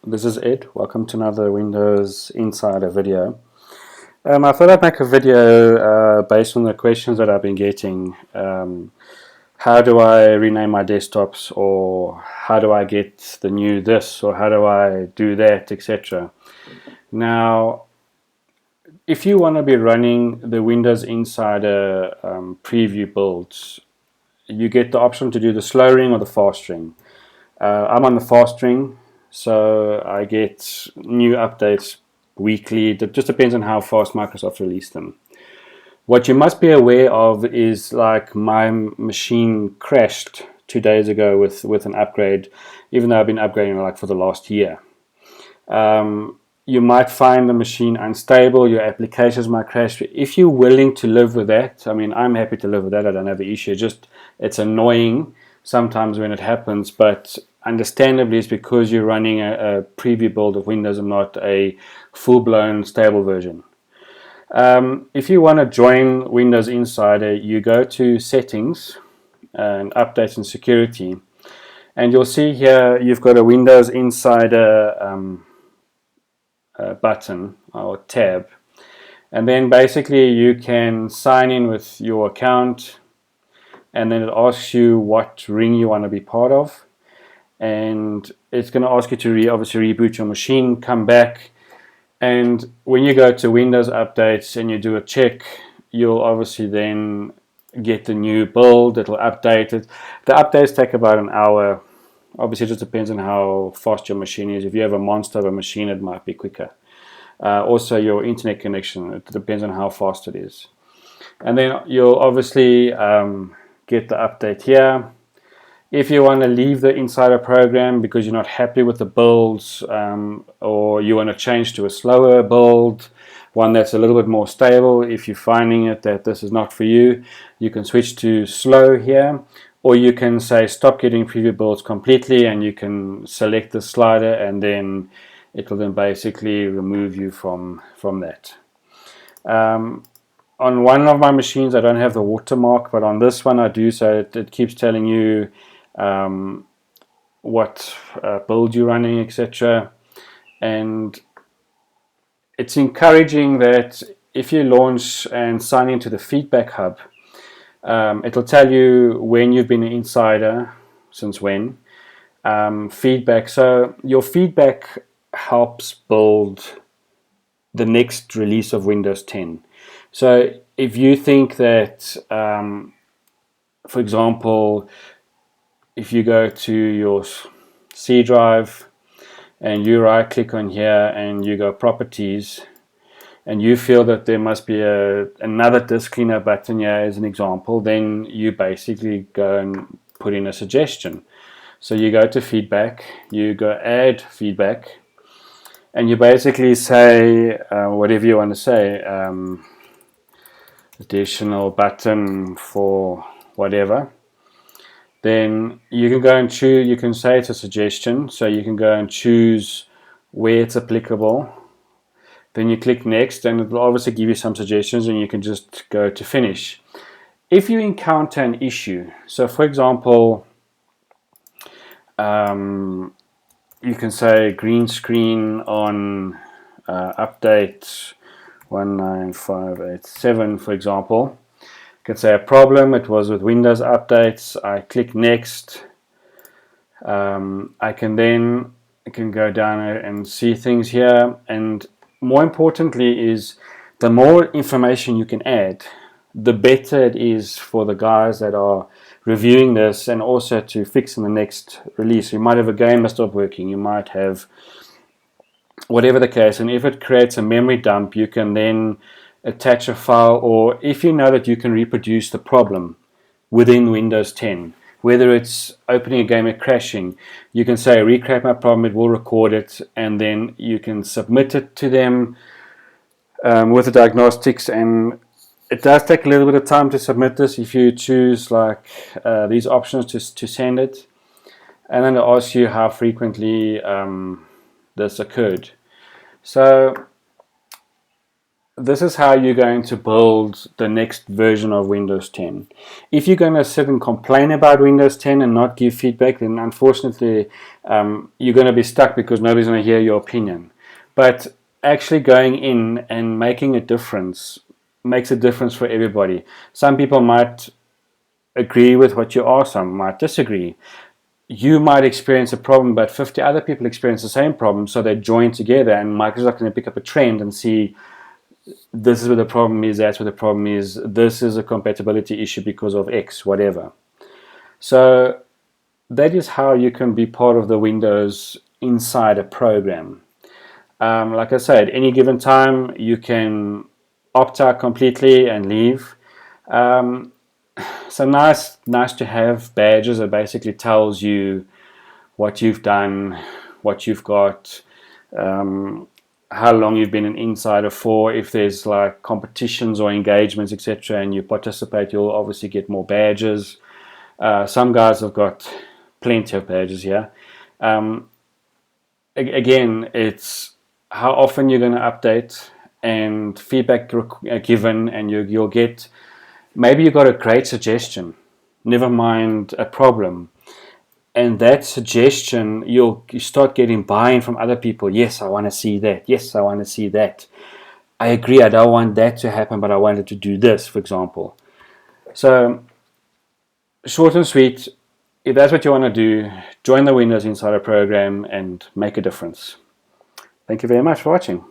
This is Ed. Welcome to another Windows Insider video. I thought I'd make a video based on the questions that I've been getting. How do I rename my desktops, or how do I get the new this, or how do I do that, etc. Now, if you want to be running the Windows Insider preview builds, you get the option to do the slow ring or the fast ring. I'm on the fast ring, so I get new updates weekly. It just depends on how fast Microsoft release them. What you must be aware of is, like, my machine crashed 2 days ago with an upgrade, even though I've been upgrading like for the last year. You might find the machine unstable, your applications might crash. If you're willing to live with that, I mean, I'm happy to live with that. I don't have the issue. Just, it's annoying sometimes when it happens, but understandably it's because you're running a preview build of Windows and not a full-blown stable version. If you want to join Windows Insider, you go to Settings and Updates and Security, and you'll see here you've got a Windows Insider button or tab, and then basically you can sign in with your account, and then it asks you what ring you want to be part of, and it's going to ask you to obviously reboot your machine, come back, and when you go to Windows Updates and you do a check, you'll obviously then get the new build. It'll update it. The updates take about an hour. Obviously it just depends on how fast your machine is. If you have a monster of a machine, it might be quicker. Also your internet connection, it depends on how fast it is. And then you'll obviously get the update here. If you want to leave the Insider program because you're not happy with the builds, or you want to change to a slower build, one that's a little bit more stable, if you're finding it that this is not for you, you can switch to slow here, or you can say stop getting preview builds completely, and you can select the slider, and then it will then basically remove you from that. On one of my machines I don't have the watermark, but on this one I do, so it keeps telling you what build you're running, etc. And it's encouraging that if you launch and sign into the feedback hub, it'll tell you when you've been an insider, since when, feedback. So your feedback helps build the next release of Windows 10. So if you think that, for example, if you go to your C drive and you right click on here and you go properties, and you feel that there must be another disk cleaner button here as an example, then you basically go and put in a suggestion. So you go to feedback, you go add feedback, and you basically say whatever you want to say, additional button for whatever. Then you can go and choose, you can say it's a suggestion, so you can go and choose where it's applicable. Then you click next, and it will obviously give you some suggestions, and you can just go to finish. If you encounter an issue, so for example, you can say green screen on update 19587, for example. You can say a problem, it was with Windows updates. I click next. I can go down and see things here, and more importantly is the more information you can add, the better it is for the guys that are reviewing this, and also to fix in the next release. You might have a game that stopped working, you might have whatever the case, and if it creates a memory dump, you can then attach a file, or if you know that you can reproduce the problem within Windows 10, whether it's opening a game and crashing, you can say recreate my problem, it will record it, and then you can submit it to them with the diagnostics. And it does take a little bit of time to submit this if you choose like these options to send it, and then it asks you how frequently this occurred. So this is how you're going to build the next version of Windows 10. If you're going to sit and complain about Windows 10 and not give feedback, then unfortunately you're going to be stuck because nobody's going to hear your opinion. But actually going in and making a difference makes a difference for everybody. Some people might agree with what you are, some might disagree. You might experience a problem, but 50 other people experience the same problem, so they join together, and Microsoft can pick up a trend and see this is where the problem is, that's where the problem is, this is a compatibility issue because of X, whatever. So that is how you can be part of the Windows inside a program. Like I said, at any given time you can opt out completely and leave. So nice to have badges that basically tells you what you've done, what you've got, how long you've been an insider for. If there's like competitions or engagements, etc., and you participate, you'll obviously get more badges. Some guys have got plenty of badges here. Again, it's how often you're going to update and feedback given, and you'll get, maybe you got a great suggestion, never mind a problem, and that suggestion, you start getting buy-in from other people. Yes, I want to see that. Yes, I want to see that. I agree, I don't want that to happen, but I wanted to do this, for example. So short and sweet, if that's what you want to do, join the Windows Insider program and make a difference. Thank you very much for watching.